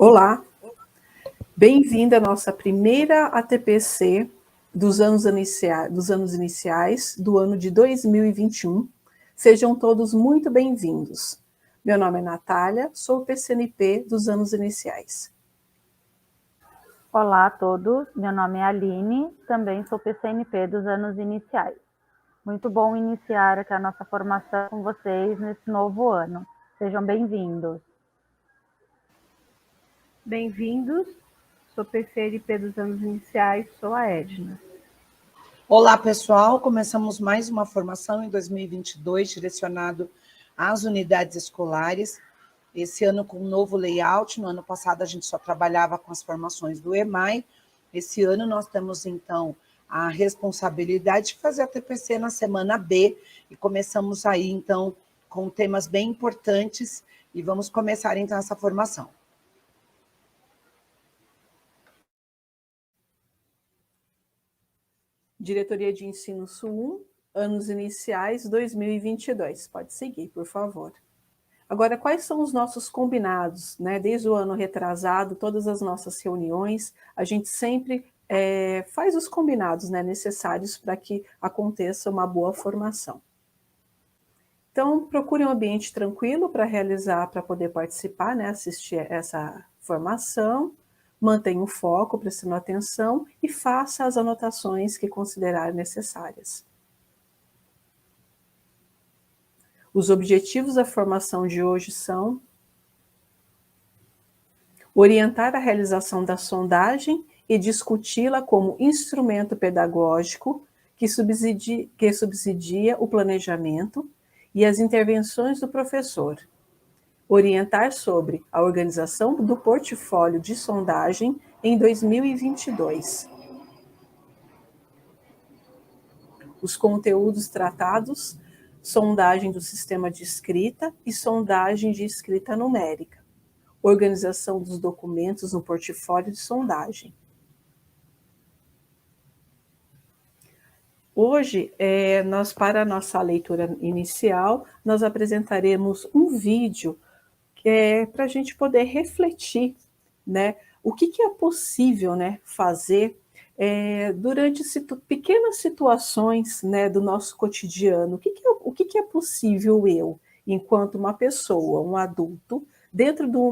Olá, bem-vindo à nossa primeira ATPC dos anos iniciais do ano de 2021. Sejam todos muito bem-vindos. Meu nome é Natália, sou PCNP dos anos iniciais. Olá a todos, meu nome é Aline, também sou PCNP dos anos iniciais. Muito bom iniciar aqui a nossa formação com vocês nesse novo ano. Sejam bem-vindos. Bem-vindos, sou PCNP dos anos iniciais, sou a Edna. Olá, pessoal, começamos mais uma formação em 2022, direcionado às unidades escolares, esse ano com um novo layout. No ano passado a gente só trabalhava com as formações do EMAI, esse ano nós temos então a responsabilidade de fazer a TPC na semana B, e começamos aí então com temas bem importantes, e vamos começar então essa formação. Diretoria de Ensino Sul 1, anos iniciais 2022. Pode seguir, por favor. Agora, quais são os nossos combinados, né? Desde o ano retrasado, todas as nossas reuniões, a gente sempre faz os combinados, né, necessários para que aconteça uma boa formação. Então, procure um ambiente tranquilo para realizar, para poder participar, né, assistir essa formação. Mantenha o foco, prestando atenção, e faça as anotações que considerar necessárias. Os objetivos da formação de hoje são orientar a realização da sondagem e discuti-la como instrumento pedagógico que subsidia o planejamento e as intervenções do professor. Orientar sobre a organização do portfólio de sondagem em 2022. Os conteúdos tratados: sondagem do sistema de escrita e sondagem de escrita numérica. Organização dos documentos no portfólio de sondagem. Hoje, para a nossa leitura inicial, nós apresentaremos um vídeo para a gente poder refletir, né, o que é possível, né, fazer durante pequenas situações, né, do nosso cotidiano. O que é possível eu, enquanto uma pessoa, um adulto,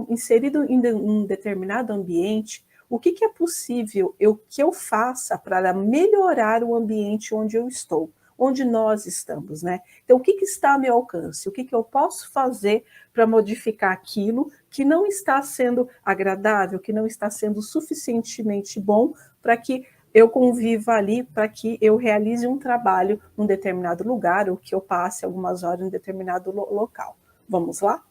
inserido em um determinado ambiente, o que é possível que eu faça para melhorar o ambiente onde eu estou, onde nós estamos, né? Então, o que está ao meu alcance? O que eu posso fazer para modificar aquilo que não está sendo agradável, que não está sendo suficientemente bom para que eu conviva ali, para que eu realize um trabalho num determinado lugar, ou que eu passe algumas horas em um determinado local. Vamos lá?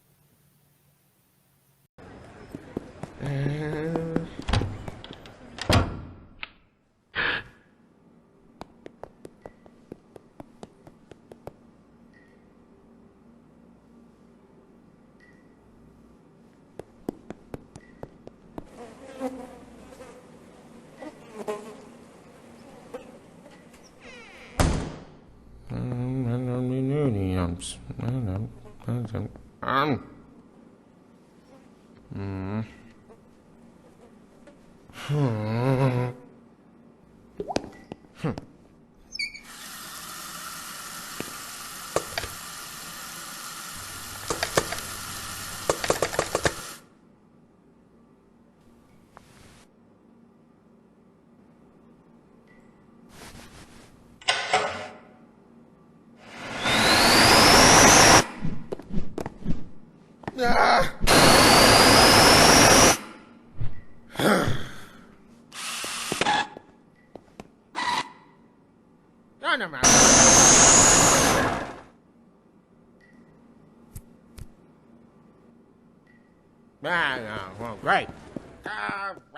Right.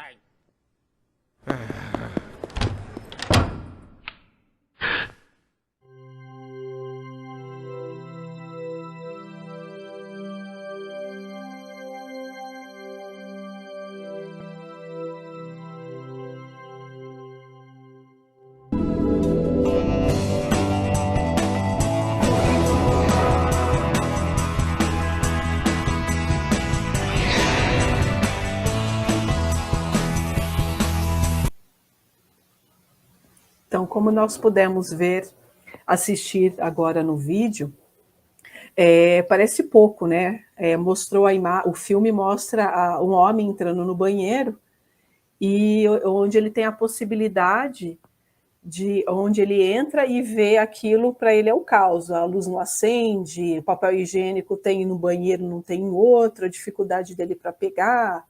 Right. Então, como nós pudemos assistir agora no vídeo, parece pouco, né? Mostrou o filme mostra um homem entrando no banheiro e onde ele tem a possibilidade de onde ele entra e vê aquilo, para ele é o caos, a luz não acende, o papel higiênico tem no banheiro, não tem em outro, a dificuldade dele para pegar,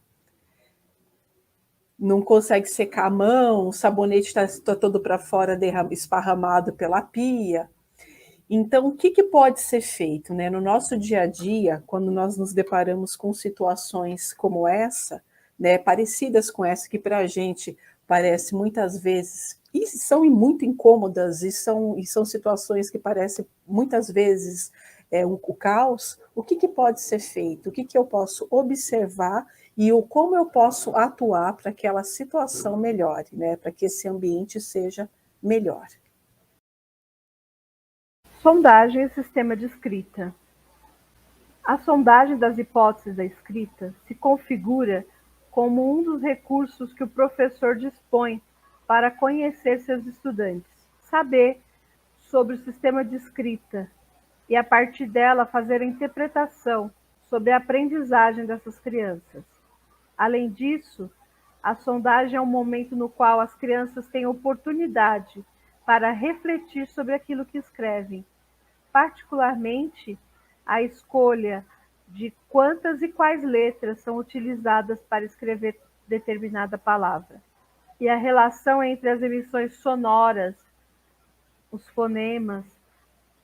não consegue secar a mão, o sabonete está todo para fora, esparramado pela pia. Então, o que pode ser feito, né? No nosso dia a dia, quando nós nos deparamos com situações como essa, né, parecidas com essa, que para a gente parece muitas vezes, e são muito incômodas, e são situações que parecem muitas vezes o caos, o que pode ser feito? O que eu posso observar e como eu posso atuar para que aquela situação melhore, né? Para que esse ambiente seja melhor. Sondagem e sistema de escrita. A sondagem das hipóteses da escrita se configura como um dos recursos que o professor dispõe para conhecer seus estudantes, saber sobre o sistema de escrita e, a partir dela, fazer a interpretação sobre a aprendizagem dessas crianças. Além disso, a sondagem é um momento no qual as crianças têm oportunidade para refletir sobre aquilo que escrevem, particularmente a escolha de quantas e quais letras são utilizadas para escrever determinada palavra, e a relação entre as emissões sonoras, os fonemas,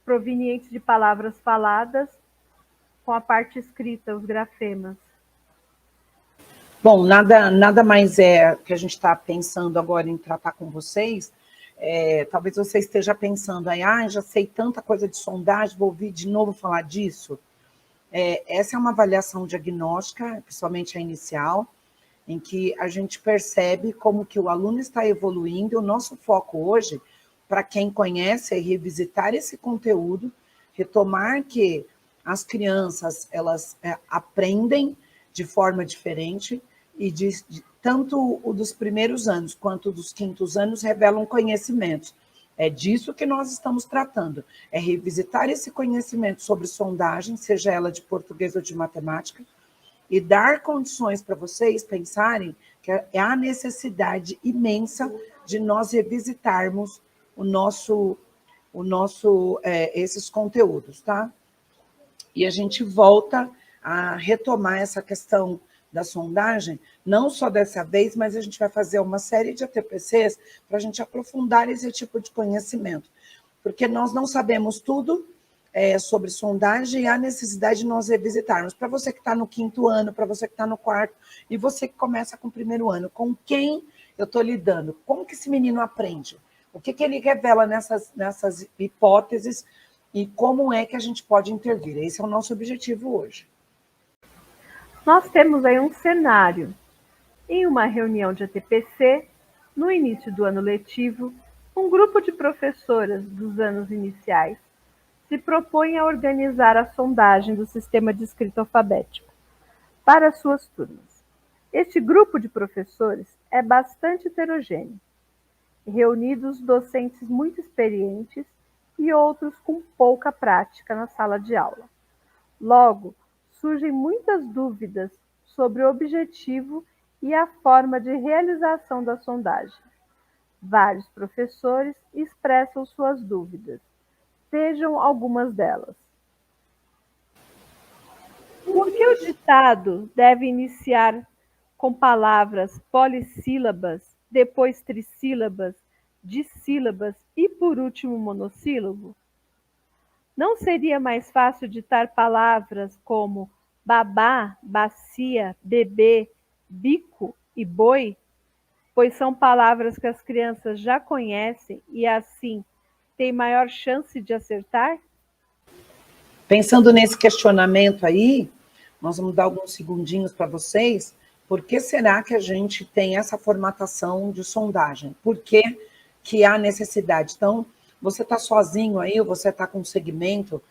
provenientes de palavras faladas, com a parte escrita, os grafemas. Bom, nada mais que a gente está pensando agora em tratar com vocês. Talvez você esteja pensando aí, já sei tanta coisa de sondagem, vou ouvir de novo falar disso. Essa é uma avaliação diagnóstica, principalmente a inicial, em que a gente percebe como que o aluno está evoluindo. O nosso foco hoje, para quem conhece, é revisitar esse conteúdo, retomar que as crianças elas aprendem de forma diferente e tanto o dos primeiros anos quanto dos quintos anos revelam conhecimentos. É disso que nós estamos tratando, é revisitar esse conhecimento sobre sondagem, seja ela de português ou de matemática, e dar condições para vocês pensarem que há necessidade imensa de nós revisitarmos esses conteúdos, tá? E a gente volta a retomar essa questão da sondagem, não só dessa vez, mas a gente vai fazer uma série de ATPCs para a gente aprofundar esse tipo de conhecimento, porque nós não sabemos tudo sobre sondagem e há necessidade de nós revisitarmos. Para você que está no quinto ano, para você que está no quarto, e você que começa com o primeiro ano, com quem eu estou lidando? Como que esse menino aprende? O que ele revela nessas hipóteses e como é que a gente pode intervir? Esse é o nosso objetivo hoje. Nós temos aí um cenário. Em uma reunião de ATPC, no início do ano letivo, um grupo de professoras dos anos iniciais se propõe a organizar a sondagem do sistema de escrita alfabética para suas turmas. Este grupo de professores é bastante heterogêneo, reunidos docentes muito experientes e outros com pouca prática na sala de aula. Logo, surgem muitas dúvidas sobre o objetivo e a forma de realização da sondagem. Vários professores expressam suas dúvidas. Vejam algumas delas. Por que o ditado deve iniciar com palavras polissílabas, depois trissílabas, dissílabas e, por último, monossílabo? Não seria mais fácil ditar palavras como babá, bacia, bebê, bico e boi, pois são palavras que as crianças já conhecem e, assim, têm maior chance de acertar? Pensando nesse questionamento aí, nós vamos dar alguns segundinhos para vocês. Por que será que a gente tem essa formatação de sondagem? Por que há necessidade? Então, você está sozinho aí, ou você está com um segmento,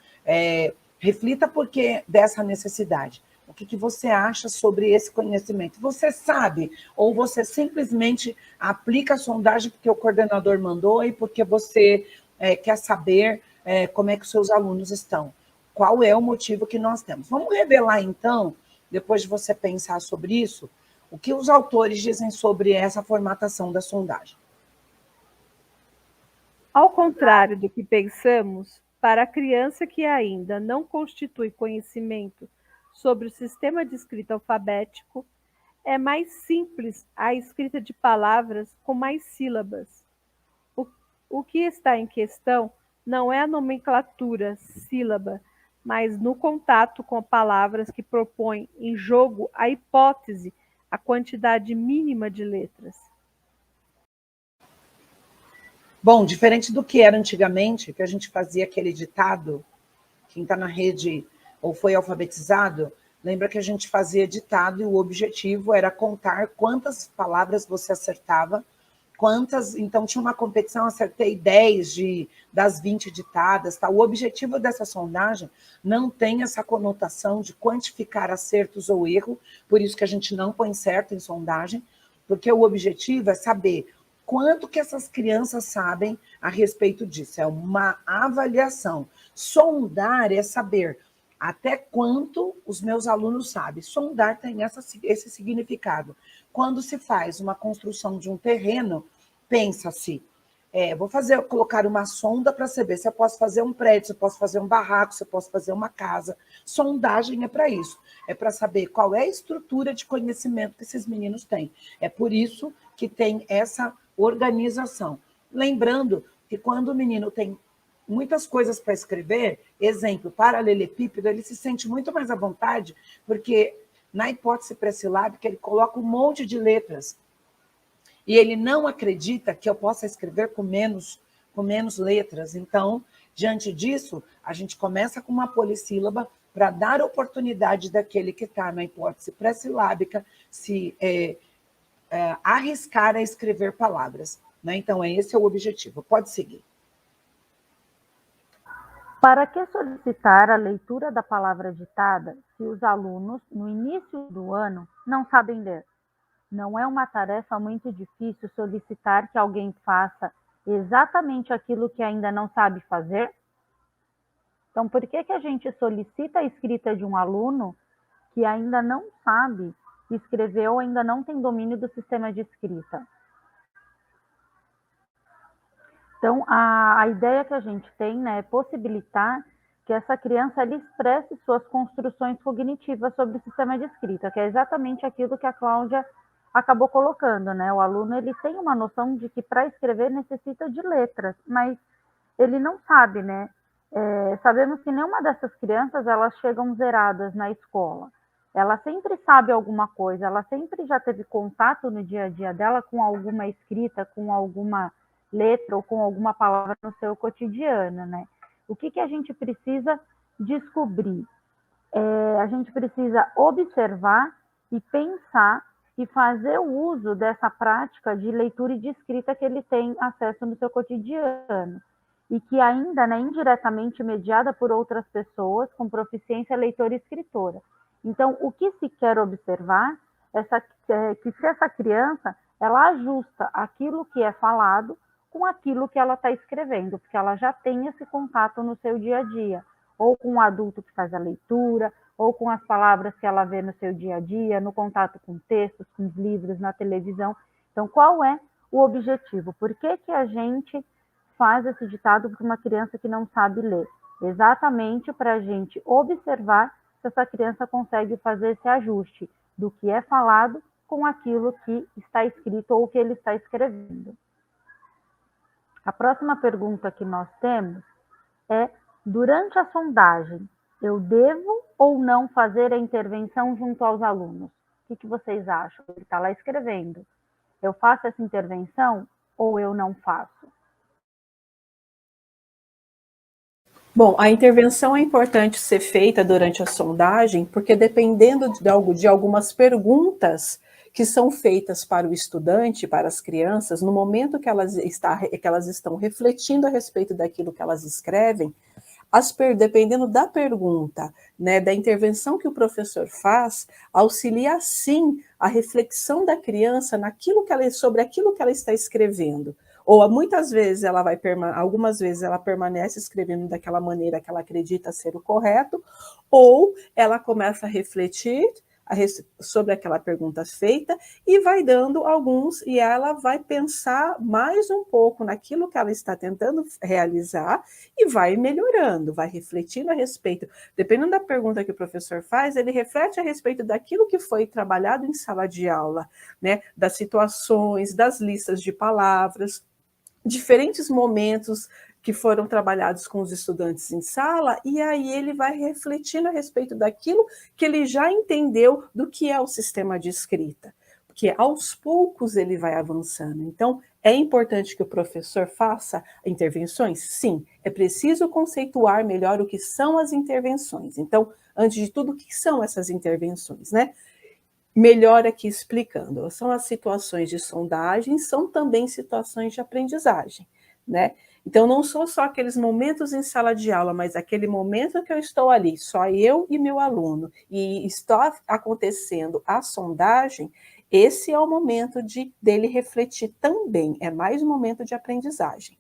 reflita por que dessa necessidade. O que você acha sobre esse conhecimento? Você sabe ou você simplesmente aplica a sondagem porque o coordenador mandou e porque você quer saber como é que os seus alunos estão? Qual é o motivo que nós temos? Vamos revelar, então, depois de você pensar sobre isso, o que os autores dizem sobre essa formatação da sondagem. Ao contrário do que pensamos, para a criança que ainda não constitui conhecimento sobre o sistema de escrita alfabético, é mais simples a escrita de palavras com mais sílabas. O que está em questão não é a nomenclatura sílaba, mas no contato com palavras que propõem em jogo a hipótese, a quantidade mínima de letras. Bom, diferente do que era antigamente, que a gente fazia aquele ditado, quem está na rede ou foi alfabetizado, lembra que a gente fazia ditado e o objetivo era contar quantas palavras você acertava, então tinha uma competição, acertei 10 das 20 ditadas. Tá? O objetivo dessa sondagem não tem essa conotação de quantificar acertos ou erro, por isso que a gente não põe certo em sondagem, porque o objetivo é saber quanto que essas crianças sabem a respeito disso. É uma avaliação. Sondar é saber até quanto os meus alunos sabem. Sondar tem esse significado. Quando se faz uma construção de um terreno, pensa-se, vou colocar uma sonda para saber se eu posso fazer um prédio, se eu posso fazer um barraco, se eu posso fazer uma casa. Sondagem é para isso, é para saber qual é a estrutura de conhecimento que esses meninos têm. É por isso que tem essa organização. Lembrando que quando o menino tem muitas coisas para escrever, exemplo, paralelepípedo, ele se sente muito mais à vontade, porque na hipótese pré-silábica ele coloca um monte de letras, e ele não acredita que eu possa escrever com menos letras. Então, diante disso, a gente começa com uma polissílaba para dar oportunidade daquele que está na hipótese pré-silábica se arriscar a escrever palavras. Né? Então, esse é o objetivo. Pode seguir. Para que solicitar a leitura da palavra ditada se os alunos, no início do ano, não sabem ler? Não é uma tarefa muito difícil solicitar que alguém faça exatamente aquilo que ainda não sabe fazer? Então, por que a gente solicita a escrita de um aluno que ainda não sabe escrever ou ainda não tem domínio do sistema de escrita? Então, a ideia que a gente tem, né, é possibilitar que essa criança ela expresse suas construções cognitivas sobre o sistema de escrita, que é exatamente aquilo que a Cláudia acabou colocando, né? O aluno ele tem uma noção de que para escrever necessita de letras, mas ele não sabe, né? Sabemos que nenhuma dessas crianças elas chegam zeradas na escola. Ela sempre sabe alguma coisa, ela sempre já teve contato no dia a dia dela com alguma escrita, com alguma letra ou com alguma palavra no seu cotidiano, né? O que a gente precisa descobrir? A gente precisa observar e pensar e fazer o uso dessa prática de leitura e de escrita que ele tem acesso no seu cotidiano e que ainda, né, indiretamente mediada por outras pessoas com proficiência leitora e escritora. Então, o que se quer observar é que se essa criança ela ajusta aquilo que é falado com aquilo que ela está escrevendo, porque ela já tem esse contato no seu dia a dia, ou com o adulto que faz a leitura, ou com as palavras que ela vê no seu dia a dia, no contato com textos, com os livros, na televisão. Então, qual é o objetivo? Por que a gente faz esse ditado para uma criança que não sabe ler? Exatamente para a gente observar se essa criança consegue fazer esse ajuste do que é falado com aquilo que está escrito ou que ele está escrevendo. A próxima pergunta que nós temos é: durante a sondagem, eu devo ou não fazer a intervenção junto aos alunos? O que vocês acham? Ele está lá escrevendo. Eu faço essa intervenção ou eu não faço? Bom, a intervenção é importante ser feita durante a sondagem, porque dependendo de algumas perguntas que são feitas para o estudante, para as crianças, no momento que elas estão refletindo a respeito daquilo que elas escrevem, dependendo da pergunta, né, da intervenção que o professor faz, auxilia sim a reflexão da criança sobre aquilo que ela está escrevendo. Ou muitas vezes algumas vezes ela permanece escrevendo daquela maneira que ela acredita ser o correto, ou ela começa a refletir sobre aquela pergunta feita e vai dando e ela vai pensar mais um pouco naquilo que ela está tentando realizar e vai melhorando, vai refletindo a respeito. Dependendo da pergunta que o professor faz, ele reflete a respeito daquilo que foi trabalhado em sala de aula, né? Das situações, das listas de palavras, diferentes momentos que foram trabalhados com os estudantes em sala, e aí ele vai refletindo a respeito daquilo que ele já entendeu do que é o sistema de escrita, porque aos poucos ele vai avançando. Então, é importante que o professor faça intervenções? Sim, é preciso conceituar melhor o que são as intervenções. Então, antes de tudo, o que são essas intervenções, né? Melhor aqui explicando, são as situações de sondagem, são também situações de aprendizagem, né? Então, não são só aqueles momentos em sala de aula, mas aquele momento que eu estou ali, só eu e meu aluno, e está acontecendo a sondagem, esse é o momento dele refletir também, é mais um momento de aprendizagem.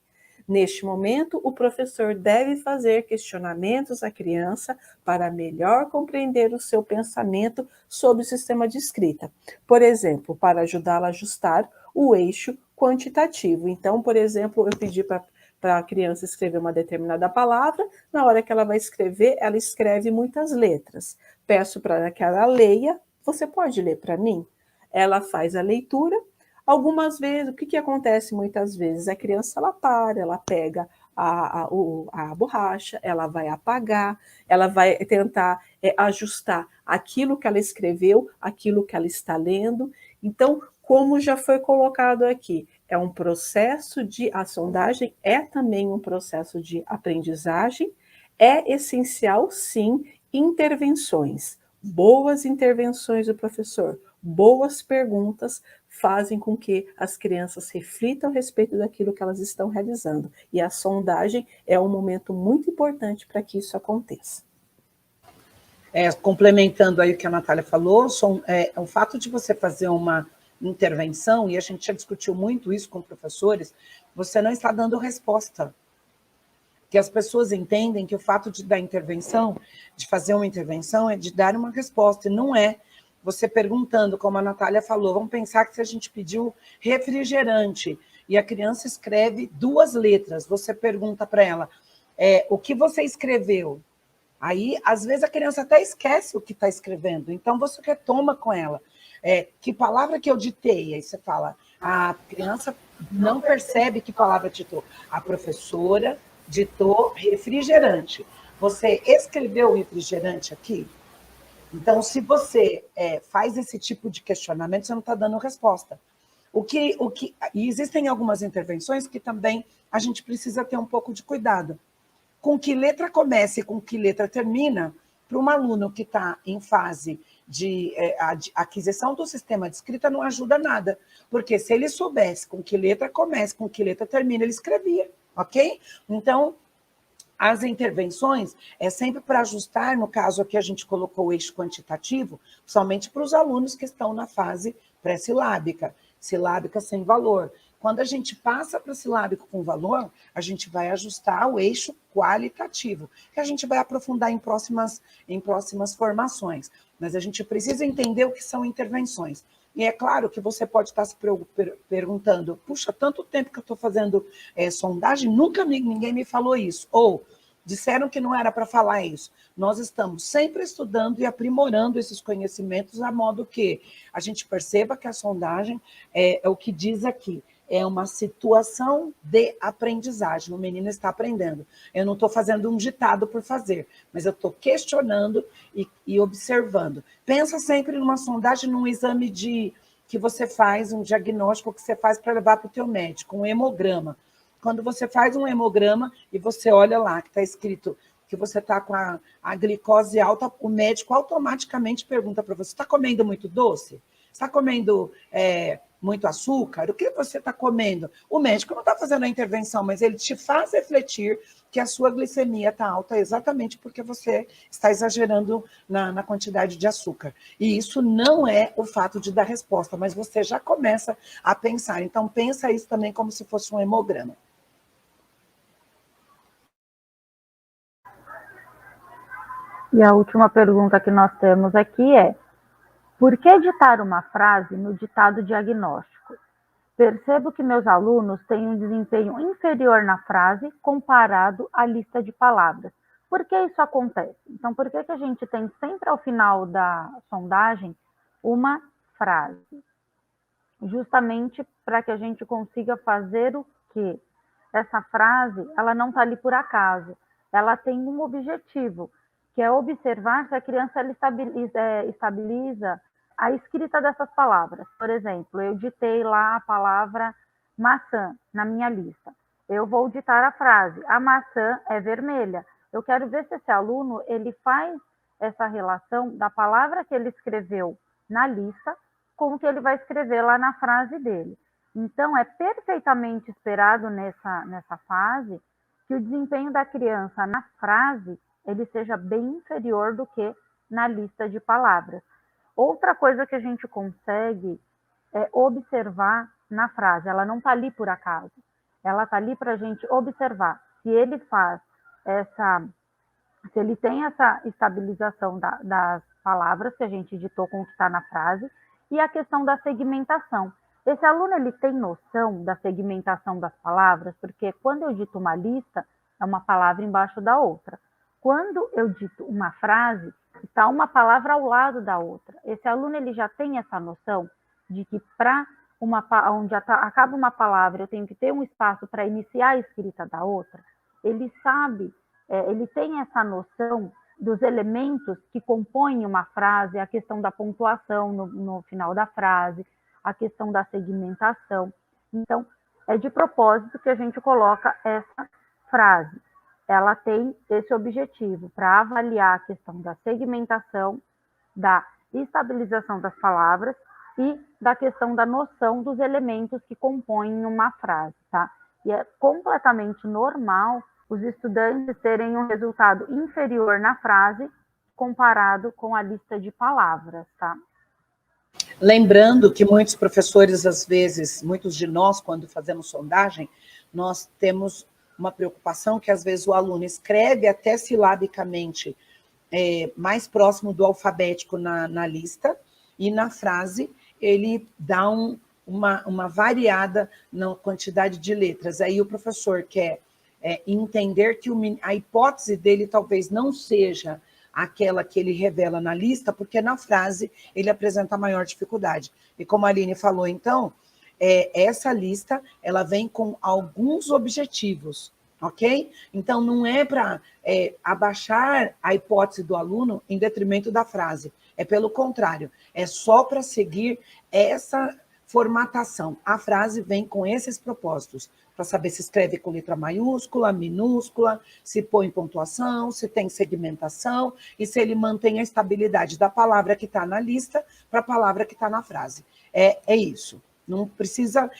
Neste momento, o professor deve fazer questionamentos à criança para melhor compreender o seu pensamento sobre o sistema de escrita. Por exemplo, para ajudá-la a ajustar o eixo quantitativo. Então, por exemplo, eu pedi para a criança escrever uma determinada palavra, na hora que ela vai escrever, ela escreve muitas letras. Peço para que ela leia, você pode ler para mim? Ela faz a leitura. Algumas vezes, o que acontece muitas vezes? A criança ela pega a borracha, ela vai apagar, ela vai tentar ajustar aquilo que ela escreveu, aquilo que ela está lendo. Então, como já foi colocado aqui, a sondagem é também um processo de aprendizagem, é essencial, sim, intervenções, boas intervenções do professor, boas perguntas, fazem com que as crianças reflitam a respeito daquilo que elas estão realizando. E a sondagem é um momento muito importante para que isso aconteça. Complementando aí o que a Natália falou, o fato de você fazer uma intervenção, e a gente já discutiu muito isso com professores, você não está dando resposta. Que as pessoas entendem que o fato de dar intervenção, de fazer uma intervenção, é de dar uma resposta, e não é você perguntando, como a Natália falou, vamos pensar que se a gente pediu refrigerante e a criança escreve 2 letras, você pergunta para ela, o que você escreveu? Aí, às vezes, a criança até esquece o que está escrevendo, então você retoma com ela. Que palavra que eu ditei? Aí você fala, a criança não percebe que palavra ditou. A professora ditou refrigerante. Você escreveu refrigerante aqui? Então, se você faz esse tipo de questionamento, você não está dando resposta. E existem algumas intervenções que também a gente precisa ter um pouco de cuidado. Com que letra começa e com que letra termina, para um aluno que está em fase de aquisição do sistema de escrita, não ajuda nada. Porque se ele soubesse com que letra começa, com que letra termina, ele escrevia, ok? Então, as intervenções é sempre para ajustar, no caso aqui a gente colocou o eixo quantitativo, somente para os alunos que estão na fase pré-silábica, silábica sem valor. Quando a gente passa para silábico com valor, a gente vai ajustar o eixo qualitativo, que a gente vai aprofundar em próximas formações. Mas a gente precisa entender o que são intervenções. E é claro que você pode estar se perguntando, puxa, tanto tempo que eu estou fazendo sondagem, nunca ninguém me falou isso. Ou disseram que não era para falar isso. Nós estamos sempre estudando e aprimorando esses conhecimentos, a modo que a gente perceba que a sondagem é o que diz aqui. É uma situação de aprendizagem. O menino está aprendendo. Eu não estou fazendo um ditado por fazer, mas eu estou questionando e observando. Pensa sempre numa sondagem, num exame que você faz, um diagnóstico que você faz para levar para o teu médico, um hemograma. Quando você faz um hemograma e você olha lá, que está escrito que você está com a glicose alta, o médico automaticamente pergunta para você, está comendo muito doce? Está comendo muito açúcar, o que você está comendo? O médico não está fazendo a intervenção, mas ele te faz refletir que a sua glicemia está alta exatamente porque você está exagerando na quantidade de açúcar. E isso não é o fato de dar resposta, mas você já começa a pensar. Então, pensa isso também como se fosse um hemograma. E a última pergunta que nós temos aqui é: por que ditar uma frase no ditado diagnóstico? Percebo que meus alunos têm um desempenho inferior na frase comparado à lista de palavras. Por que isso acontece? Então, por que a gente tem sempre ao final da sondagem uma frase? Justamente para que a gente consiga fazer o quê? Essa frase, ela não está ali por acaso. Ela tem um objetivo, que é observar se a criança ela estabiliza a escrita dessas palavras. Por exemplo, eu ditei lá a palavra maçã na minha lista. Eu vou ditar a frase: a maçã é vermelha. Eu quero ver se esse aluno ele faz essa relação da palavra que ele escreveu na lista com o que ele vai escrever lá na frase dele. Então, é perfeitamente esperado nessa fase que o desempenho da criança na frase ele seja bem inferior do que na lista de palavras. Outra coisa que a gente consegue é observar na frase. Ela não está ali por acaso. Ela está ali para a gente observar se ele faz se ele tem essa estabilização das palavras que a gente ditou com o que está na frase e a questão da segmentação. Esse aluno ele tem noção da segmentação das palavras, porque quando eu dito uma lista, é uma palavra embaixo da outra. Quando eu dito uma frase, está uma palavra ao lado da outra. Esse aluno ele já tem essa noção de que para onde acaba uma palavra, eu tenho que ter um espaço para iniciar a escrita da outra. Ele sabe, ele tem essa noção dos elementos que compõem uma frase, a questão da pontuação no final da frase, a questão da segmentação. Então, é de propósito que a gente coloca essa frase. Ela tem esse objetivo para avaliar a questão da segmentação, da estabilização das palavras e da questão da noção dos elementos que compõem uma frase, tá? E é completamente normal os estudantes terem um resultado inferior na frase comparado com a lista de palavras, tá? Lembrando que muitos professores, às vezes, muitos de nós, quando fazemos sondagem, nós temos uma preocupação que, às vezes, o aluno escreve até silabicamente mais próximo do alfabético na lista, e na frase ele dá uma variada na quantidade de letras. Aí o professor quer entender que a hipótese dele talvez não seja aquela que ele revela na lista, porque na frase ele apresenta maior dificuldade. E como a Aline falou, então, essa lista ela vem com alguns objetivos, ok? Então, não é para abaixar a hipótese do aluno em detrimento da frase, é pelo contrário, é só para seguir essa formatação. A frase vem com esses propósitos, para saber se escreve com letra maiúscula, minúscula, se põe pontuação, se tem segmentação, e se ele mantém a estabilidade da palavra que está na lista para a palavra que está na frase. É isso. Não precisa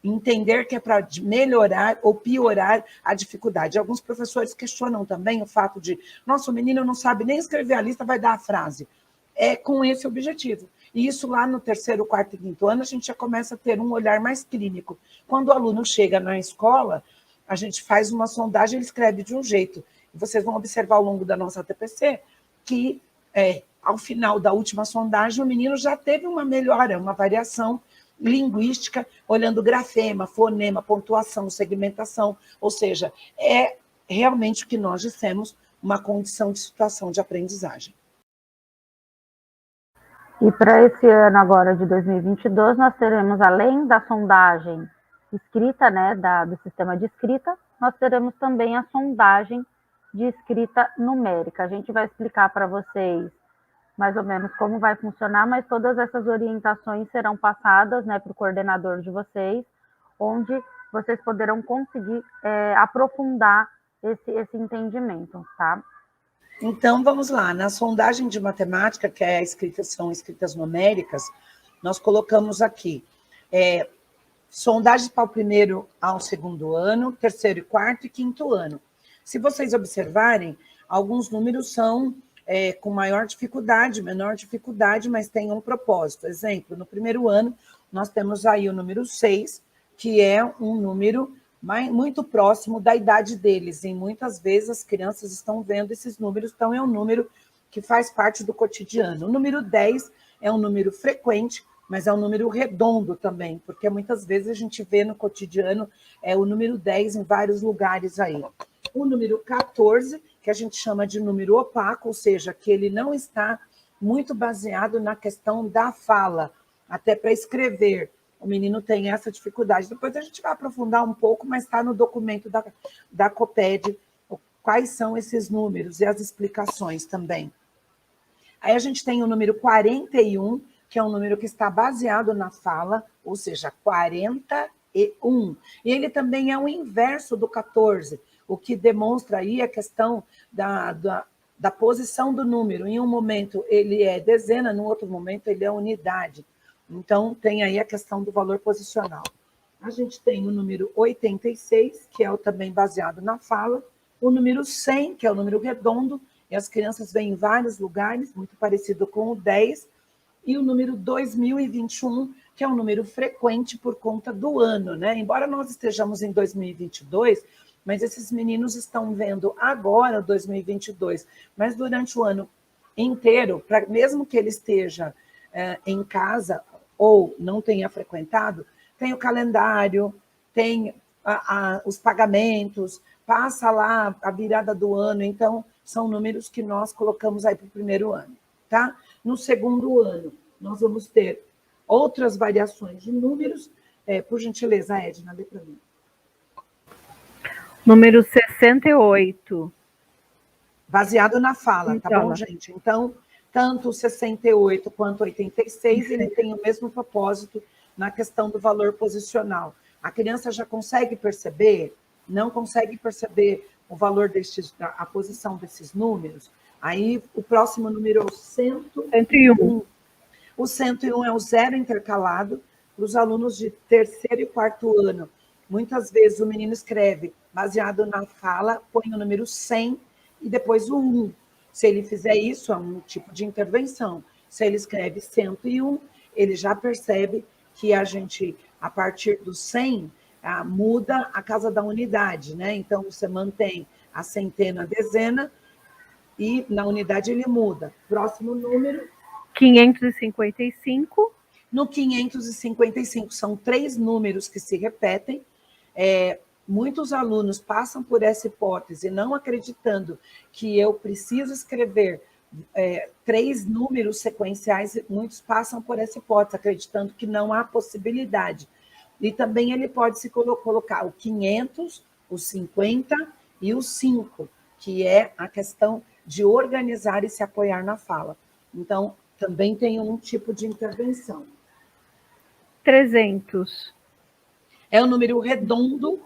entender que é para melhorar ou piorar a dificuldade. Alguns professores questionam também o fato de, nossa, o menino não sabe nem escrever a lista, vai dar a frase. É com esse objetivo. E isso lá no 3º, 4º e 5º ano, a gente já começa a ter um olhar mais clínico. Quando o aluno chega na escola, a gente faz uma sondagem, ele escreve de um jeito. E vocês vão observar ao longo da nossa TPC que, ao final da última sondagem, o menino já teve uma melhora, uma variação linguística, olhando grafema, fonema, pontuação, segmentação. Ou seja, é realmente o que nós dissemos, uma condição de situação de aprendizagem. E para esse ano agora de 2022, nós teremos, além da sondagem escrita, né, do sistema de escrita, nós teremos também a sondagem de escrita numérica. A gente vai explicar para vocês mais ou menos como vai funcionar, mas todas essas orientações serão passadas, né, para o coordenador de vocês, onde vocês poderão conseguir aprofundar esse entendimento, tá? Então, vamos lá. Na sondagem de matemática, que são escritas numéricas, nós colocamos aqui sondagem para o primeiro ao segundo ano, terceiro e quarto e quinto ano. Se vocês observarem, alguns números são com maior dificuldade, menor dificuldade, mas tem um propósito. Exemplo, no primeiro ano, nós temos aí o número 6, que é um número muito próximo da idade deles, e muitas vezes as crianças estão vendo esses números, então é um número que faz parte do cotidiano. O número 10 é um número frequente, mas é um número redondo também, porque muitas vezes a gente vê no cotidiano o número 10 em vários lugares aí. O número 14, que a gente chama de número opaco, ou seja, que ele não está muito baseado na questão da fala, até para escrever. O menino tem essa dificuldade. Depois a gente vai aprofundar um pouco, mas está no documento da COPED quais são esses números e as explicações também. Aí a gente tem o número 41, que é um número que está baseado na fala, ou seja, 41. E ele também é o inverso do 14, o que demonstra aí a questão da posição do número. Em um momento ele é dezena, no outro momento ele é unidade. Então, tem aí a questão do valor posicional. A gente tem o número 86, que é também baseado na fala, o número 100, que é o número redondo, e as crianças vêm em vários lugares, muito parecido com o 10, e o número 2021, que é um número frequente por conta do ano, né? Embora nós estejamos em 2022, mas esses meninos estão vendo agora 2022, mas durante o ano inteiro, mesmo que ele esteja em casa ou não tenha frequentado, tem o calendário, tem os pagamentos, passa lá a virada do ano, então são números que nós colocamos aí para o primeiro ano, tá? No segundo ano, nós vamos ter outras variações de números. Por gentileza, Edna, lê para mim. Número 68. Baseado na fala, tá bom, gente? Então, tanto o 68 quanto o 86, ele tem o mesmo propósito na questão do valor posicional. A criança já consegue perceber, não consegue perceber o valor a posição desses números. Aí, o próximo número é o 101. O 101 é o zero intercalado para os alunos de terceiro e quarto ano. Muitas vezes o menino escreve baseado na fala, põe o número 100 e depois o 1. Se ele fizer isso, é um tipo de intervenção. Se ele escreve 101, ele já percebe que a gente, a partir do 100, muda a casa da unidade, né? Então, você mantém a centena, a dezena, e na unidade ele muda. Próximo número... 555. No 555, são 3 números que se repetem. Muitos alunos passam por essa hipótese, não acreditando que eu preciso escrever 3 números sequenciais, muitos passam por essa hipótese, acreditando que não há possibilidade. E também ele pode se colocar o 500, o 50 e o 5, que é a questão de organizar e se apoiar na fala. Então, também tem um tipo de intervenção. 300. É um número redondo,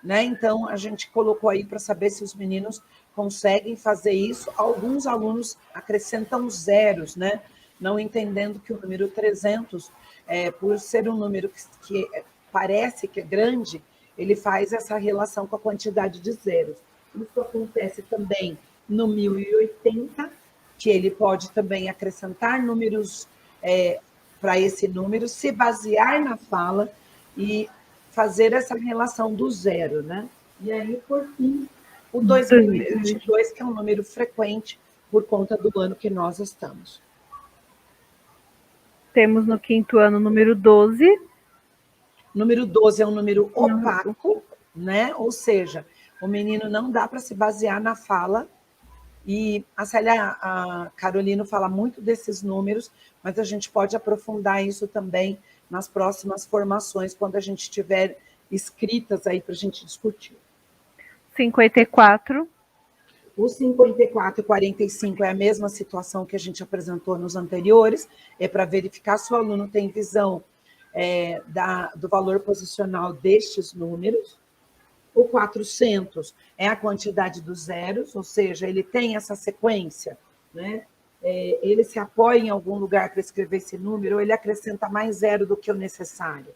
né? Então, a gente colocou aí para saber se os meninos conseguem fazer isso. Alguns alunos acrescentam zeros, né? Não entendendo que o número 300, por ser um número que parece que é grande, ele faz essa relação com a quantidade de zeros. Isso acontece também no 1080, que ele pode também acrescentar números para esse número, se basear na fala e fazer essa relação do zero, né? E aí, por fim, o 2022, que é um número frequente por conta do ano que nós estamos. Temos no quinto ano o número 12. Número 12 é um número opaco, né? Ou seja, o menino não dá para se basear na fala. E a Carolina fala muito desses números, mas a gente pode aprofundar isso também nas próximas formações, quando a gente tiver escritas aí para a gente discutir. 54. O 54 e 45 é a mesma situação que a gente apresentou nos anteriores, é para verificar se o aluno tem visão do valor posicional destes números. O 400 é a quantidade dos zeros, ou seja, ele tem essa sequência, né? Ele se apoia em algum lugar para escrever esse número, ou ele acrescenta mais zero do que o necessário.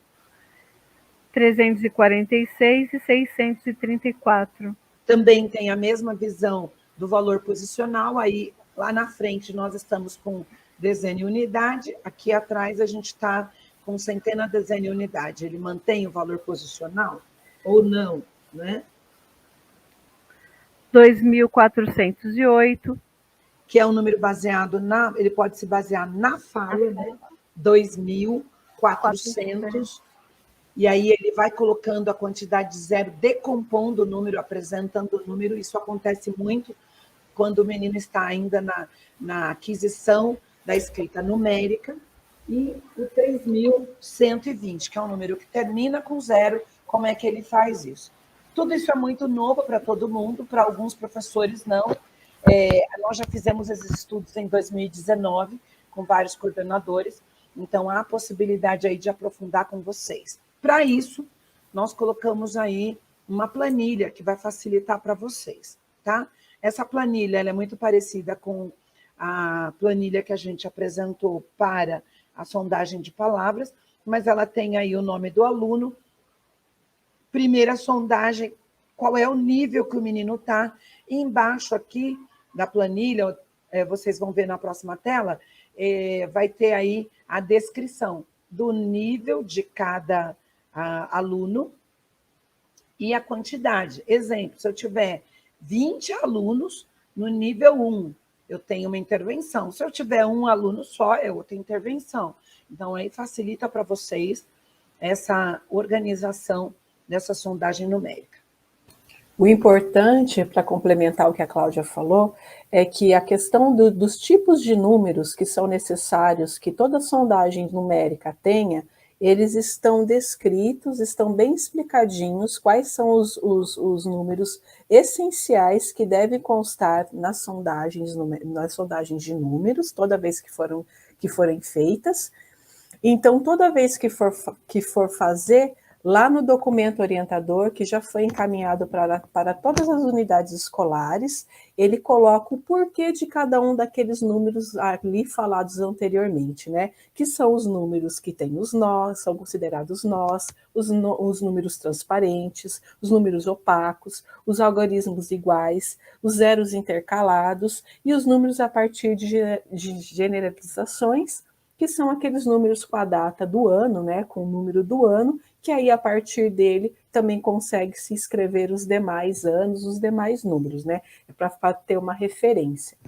346 e 634. Também tem a mesma visão do valor posicional, aí lá na frente nós estamos com desenho e unidade, aqui atrás a gente está com centena, desenho e unidade. Ele mantém o valor posicional ou não, né? 2.408. Que é um número baseado ele pode se basear na fala, né? 2.400. E aí ele vai colocando a quantidade de zero, decompondo o número, apresentando o número. Isso acontece muito quando o menino está ainda na aquisição da escrita numérica. E o 3.120, que é um número que termina com zero, como é que ele faz isso? Tudo isso é muito novo para todo mundo, para alguns professores não. Nós já fizemos esses estudos em 2019, com vários coordenadores, então há a possibilidade aí de aprofundar com vocês. Para isso, nós colocamos aí uma planilha que vai facilitar para vocês, tá? Essa planilha ela é muito parecida com a planilha que a gente apresentou para a sondagem de palavras, mas ela tem aí o nome do aluno, primeira sondagem, qual é o nível que o menino está, e embaixo aqui da planilha, vocês vão ver na próxima tela, vai ter aí a descrição do nível de cada aluno e a quantidade. Exemplo, se eu tiver 20 alunos no nível 1, eu tenho uma intervenção. Se eu tiver um aluno só, é outra intervenção. Então, aí facilita para vocês essa organização dessa sondagem numérica. O importante, para complementar o que a Cláudia falou, é que a questão dos tipos de números que são necessários que toda sondagem numérica tenha, eles estão descritos, estão bem explicadinhos quais são os números essenciais que devem constar nas sondagens de números, toda vez que forem feitas. Então, toda vez que for fazer, lá no documento orientador, que já foi encaminhado para todas as unidades escolares, ele coloca o porquê de cada um daqueles números ali falados anteriormente, né? Que são os números que têm os nós, são considerados nós, os números transparentes, os números opacos, os algarismos iguais, os zeros intercalados e os números a partir de generalizações, que são aqueles números com a data do ano, né, com o número do ano, que aí a partir dele também consegue se escrever os demais anos, os demais números, né, para ter uma referência.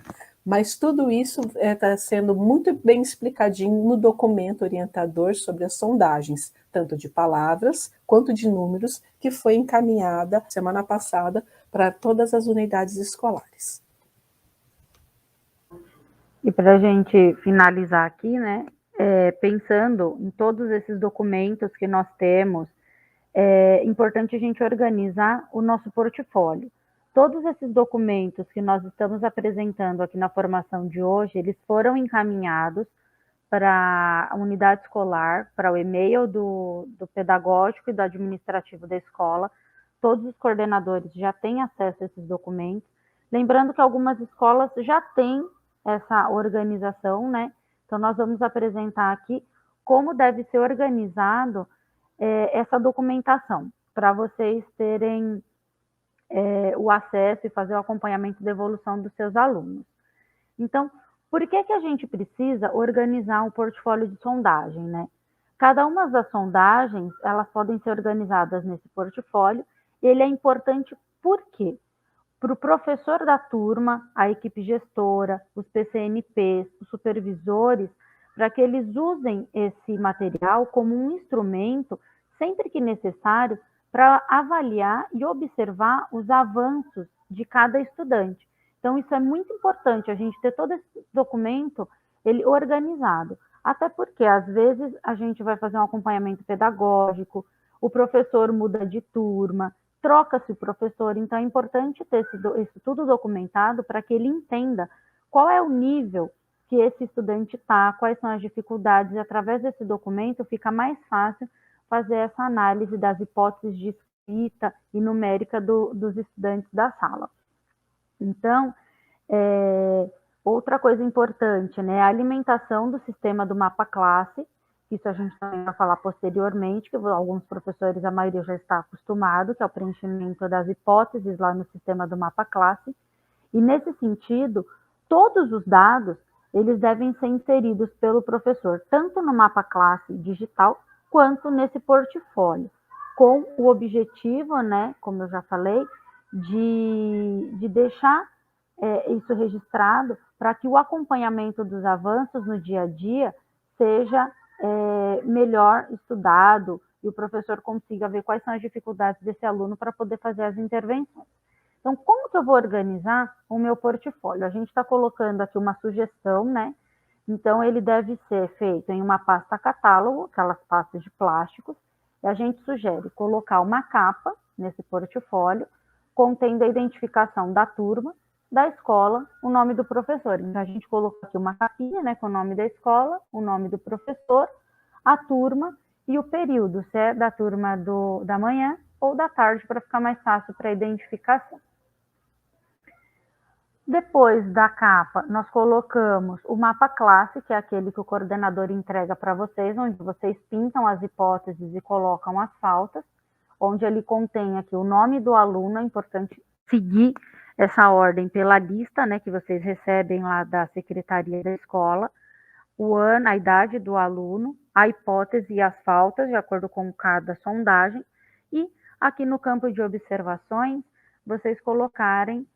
Mas tudo isso está sendo muito bem explicadinho no documento orientador sobre as sondagens, tanto de palavras quanto de números, que foi encaminhada semana passada para todas as unidades escolares. E para a gente finalizar aqui, né, pensando em todos esses documentos que nós temos, é importante a gente organizar o nosso portfólio. Todos esses documentos que nós estamos apresentando aqui na formação de hoje, eles foram encaminhados para a unidade escolar, para o e-mail do pedagógico e do administrativo da escola. Todos os coordenadores já têm acesso a esses documentos. Lembrando que algumas escolas já têm essa organização, né? Então, nós vamos apresentar aqui como deve ser organizado essa documentação, para vocês terem o acesso e fazer o acompanhamento da evolução dos seus alunos. Então, por que a gente precisa organizar um portfólio de sondagem, né? Cada uma das sondagens, elas podem ser organizadas nesse portfólio, e ele é importante por quê? Para o professor da turma, a equipe gestora, os PCNPs, os supervisores, para que eles usem esse material como um instrumento, sempre que necessário, para avaliar e observar os avanços de cada estudante. Então, isso é muito importante, a gente ter todo esse documento ele organizado. Até porque, às vezes, a gente vai fazer um acompanhamento pedagógico, o professor muda de turma, troca-se o professor, então é importante ter isso tudo documentado para que ele entenda qual é o nível que esse estudante está, quais são as dificuldades, e através desse documento fica mais fácil fazer essa análise das hipóteses de escrita e numérica dos estudantes da sala. Então, outra coisa importante, né, a alimentação do sistema do mapa classe, isso a gente também vai falar posteriormente, que alguns professores, a maioria já está acostumado, que é o preenchimento das hipóteses lá no sistema do mapa classe. E nesse sentido, todos os dados, eles devem ser inseridos pelo professor, tanto no mapa classe digital, quanto nesse portfólio, com o objetivo, né, como eu já falei, de deixar isso registrado para que o acompanhamento dos avanços no dia a dia seja melhor estudado e o professor consiga ver quais são as dificuldades desse aluno para poder fazer as intervenções. Então, como que eu vou organizar o meu portfólio? A gente está colocando aqui uma sugestão, né? Então, ele deve ser feito em uma pasta catálogo, aquelas pastas de plásticos, e a gente sugere colocar uma capa nesse portfólio, contendo a identificação da turma, da escola, o nome do professor. Então, a gente colocou aqui uma capinha, né, com o nome da escola, o nome do professor, a turma e o período, se é da turma da manhã ou da tarde, para ficar mais fácil para a identificação. Depois da capa, nós colocamos o mapa classe, que é aquele que o coordenador entrega para vocês, onde vocês pintam as hipóteses e colocam as faltas, onde ele contém aqui o nome do aluno. É importante seguir essa ordem pela lista, né, que vocês recebem lá da secretaria da escola, o ano, a idade do aluno, a hipótese e as faltas, de acordo com cada sondagem, e aqui no campo de observações, vocês colocarem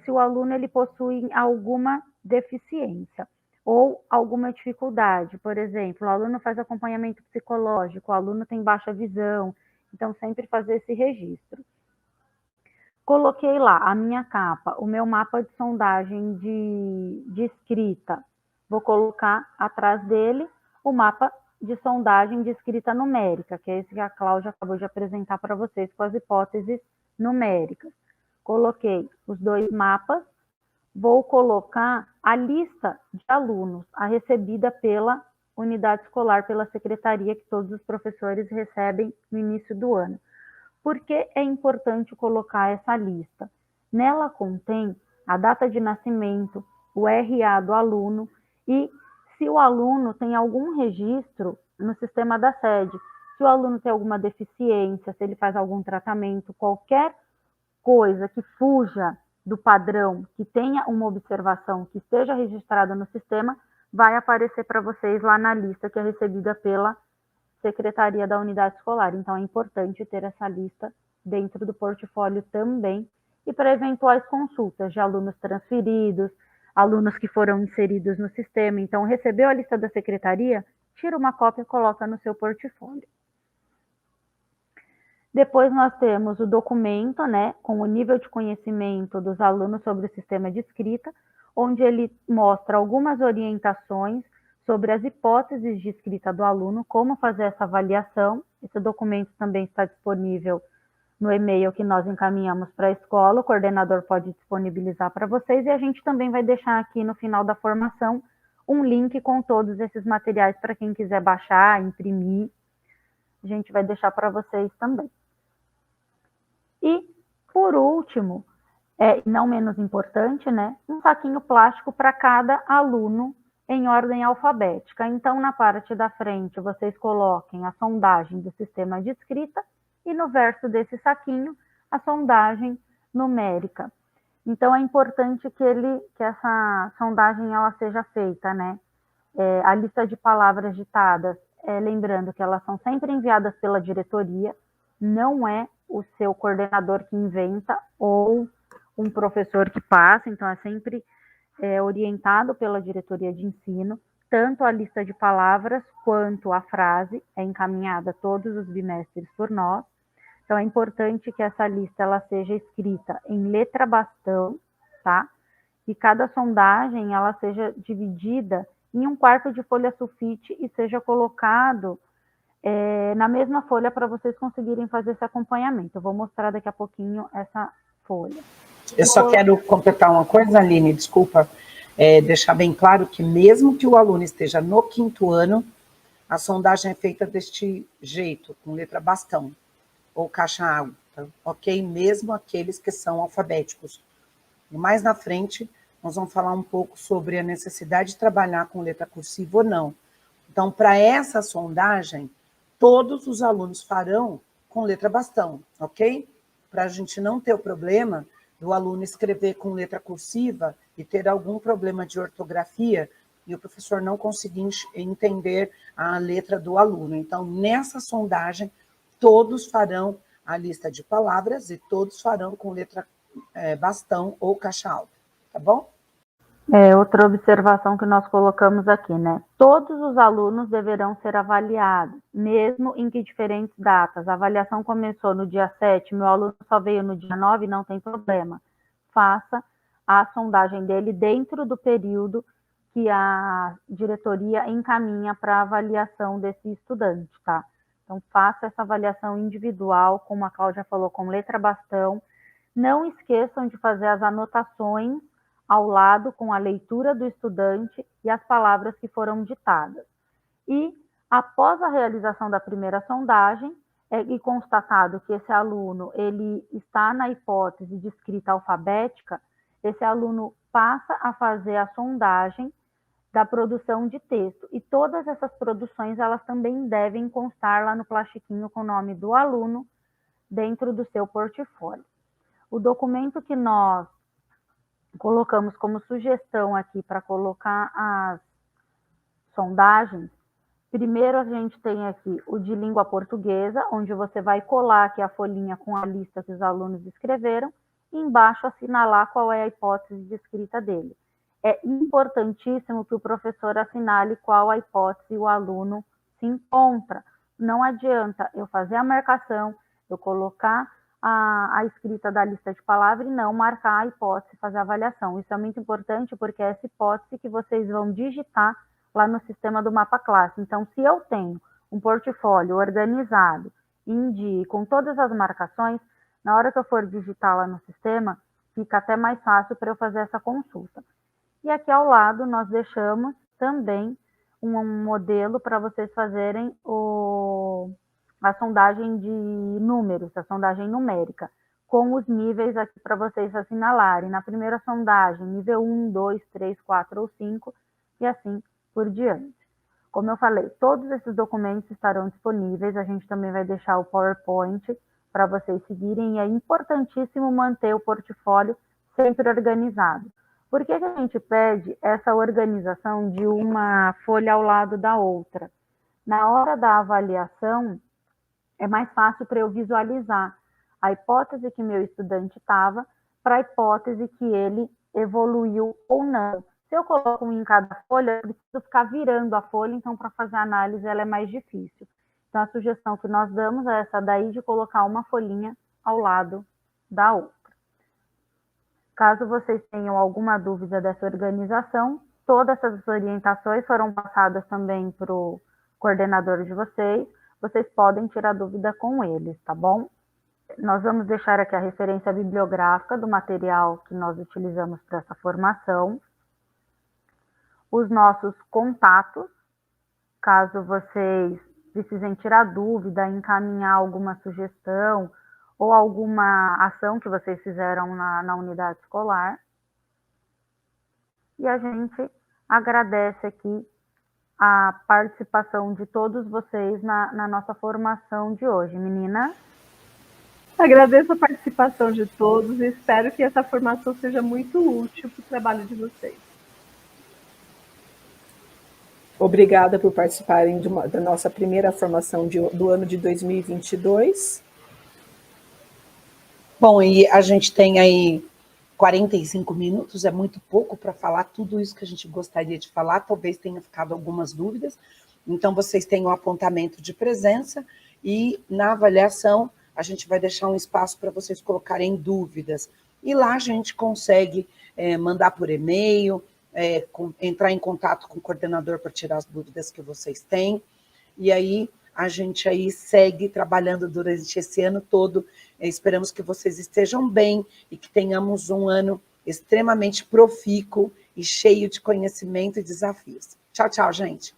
se o aluno ele possui alguma deficiência ou alguma dificuldade. Por exemplo, o aluno faz acompanhamento psicológico, o aluno tem baixa visão, então sempre fazer esse registro. Coloquei lá a minha capa, o meu mapa de sondagem de escrita. Vou colocar atrás dele o mapa de sondagem de escrita numérica, que é esse que a Cláudia acabou de apresentar para vocês com as hipóteses numéricas. Coloquei os dois mapas, vou colocar a lista de alunos, a recebida pela unidade escolar, pela secretaria, que todos os professores recebem no início do ano. Por que é importante colocar essa lista? Nela contém a data de nascimento, o RA do aluno e se o aluno tem algum registro no sistema da sede, se o aluno tem alguma deficiência, se ele faz algum tratamento, qualquer coisa que fuja do padrão, que tenha uma observação, que esteja registrada no sistema, vai aparecer para vocês lá na lista que é recebida pela secretaria da unidade escolar. Então, é importante ter essa lista dentro do portfólio também, e para eventuais consultas de alunos transferidos, alunos que foram inseridos no sistema. Então, recebeu a lista da secretaria, tira uma cópia e coloca no seu portfólio. Depois nós temos o documento, né, com o nível de conhecimento dos alunos sobre o sistema de escrita, onde ele mostra algumas orientações sobre as hipóteses de escrita do aluno, como fazer essa avaliação. Esse documento também está disponível no e-mail que nós encaminhamos para a escola, o coordenador pode disponibilizar para vocês, e a gente também vai deixar aqui no final da formação um link com todos esses materiais para quem quiser baixar, imprimir, a gente vai deixar para vocês também. E, por último, não menos importante, né, um saquinho plástico para cada aluno em ordem alfabética. Então, na parte da frente, vocês coloquem a sondagem do sistema de escrita e no verso desse saquinho, a sondagem numérica. Então, é importante que essa sondagem ela seja feita, né? A lista de palavras ditadas, lembrando que elas são sempre enviadas pela diretoria, não é o seu coordenador que inventa ou um professor que passa, então é sempre orientado pela diretoria de ensino, tanto a lista de palavras quanto a frase é encaminhada todos os bimestres por nós. Então é importante que essa lista ela seja escrita em letra bastão, tá? E cada sondagem ela seja dividida em um quarto de folha sulfite e seja colocado na mesma folha para vocês conseguirem fazer esse acompanhamento. Eu vou mostrar daqui a pouquinho essa folha. Eu só quero completar uma coisa, Aline, desculpa, deixar bem claro que mesmo que o aluno esteja no 5º ano, a sondagem é feita deste jeito, com letra bastão ou caixa alta, ok? Mesmo aqueles que são alfabéticos. E mais na frente, nós vamos falar um pouco sobre a necessidade de trabalhar com letra cursiva ou não. Então, para essa sondagem, todos os alunos farão com letra bastão, ok? Para a gente não ter o problema do aluno escrever com letra cursiva e ter algum problema de ortografia e o professor não conseguir entender a letra do aluno. Então, nessa sondagem, todos farão a lista de palavras e todos farão com letra bastão ou caixa alta, tá bom? Outra observação que nós colocamos aqui, né? Todos os alunos deverão ser avaliados, mesmo em que diferentes datas. A avaliação começou no dia 7, meu aluno só veio no dia 9, não tem problema. Faça a sondagem dele dentro do período que a diretoria encaminha para a avaliação desse estudante, tá? Então, faça essa avaliação individual, como a Cláudia falou, com letra bastão. Não esqueçam de fazer as anotações ao lado com a leitura do estudante e as palavras que foram ditadas. E, após a realização da primeira sondagem, e constatado que esse aluno ele está na hipótese de escrita alfabética, esse aluno passa a fazer a sondagem da produção de texto. E todas essas produções, elas também devem constar lá no plastiquinho com o nome do aluno dentro do seu portfólio. O documento que nós colocamos como sugestão aqui para colocar as sondagens, primeiro a gente tem aqui o de língua portuguesa, onde você vai colar aqui a folhinha com a lista que os alunos escreveram, e embaixo assinalar qual é a hipótese de escrita dele. É importantíssimo que o professor assinale qual a hipótese o aluno se encontra. Não adianta eu fazer a marcação, eu colocar a escrita da lista de palavras e não marcar a hipótese, fazer a avaliação. Isso é muito importante porque é essa hipótese que vocês vão digitar lá no sistema do mapa classe. Então, se eu tenho um portfólio organizado, com todas as marcações, na hora que eu for digitar lá no sistema, fica até mais fácil para eu fazer essa consulta. E aqui ao lado nós deixamos também um modelo para vocês fazerem a sondagem de números, a sondagem numérica, com os níveis aqui para vocês assinalarem. Na primeira sondagem, nível 1, 2, 3, 4 ou 5, e assim por diante. Como eu falei, todos esses documentos estarão disponíveis, a gente também vai deixar o PowerPoint para vocês seguirem, e é importantíssimo manter o portfólio sempre organizado. Por que a gente pede essa organização de uma folha ao lado da outra? Na hora da avaliação, é mais fácil para eu visualizar a hipótese que meu estudante estava para a hipótese que ele evoluiu ou não. Se eu coloco um em cada folha, eu preciso ficar virando a folha, então para fazer a análise ela é mais difícil. Então a sugestão que nós damos é essa daí de colocar uma folhinha ao lado da outra. Caso vocês tenham alguma dúvida dessa organização, todas essas orientações foram passadas também para o coordenador de vocês. Vocês podem tirar dúvida com eles, tá bom? Nós vamos deixar aqui a referência bibliográfica do material que nós utilizamos para essa formação. Os nossos contatos, caso vocês precisem tirar dúvida, encaminhar alguma sugestão ou alguma ação que vocês fizeram na unidade escolar. E a gente agradece aqui a participação de todos vocês na nossa formação de hoje. Menina? Agradeço a participação de todos e espero que essa formação seja muito útil para o trabalho de vocês. Obrigada por participarem da nossa primeira formação do ano de 2022. Bom, e a gente tem aí 45 minutos, é muito pouco para falar tudo isso que a gente gostaria de falar, talvez tenha ficado algumas dúvidas, então vocês têm um apontamento de presença e na avaliação a gente vai deixar um espaço para vocês colocarem dúvidas. E lá a gente consegue mandar por e-mail, entrar em contato com o coordenador para tirar as dúvidas que vocês têm, e aí a gente aí segue trabalhando durante esse ano todo. Esperamos que vocês estejam bem e que tenhamos um ano extremamente profícuo e cheio de conhecimento e desafios. Tchau, tchau, gente.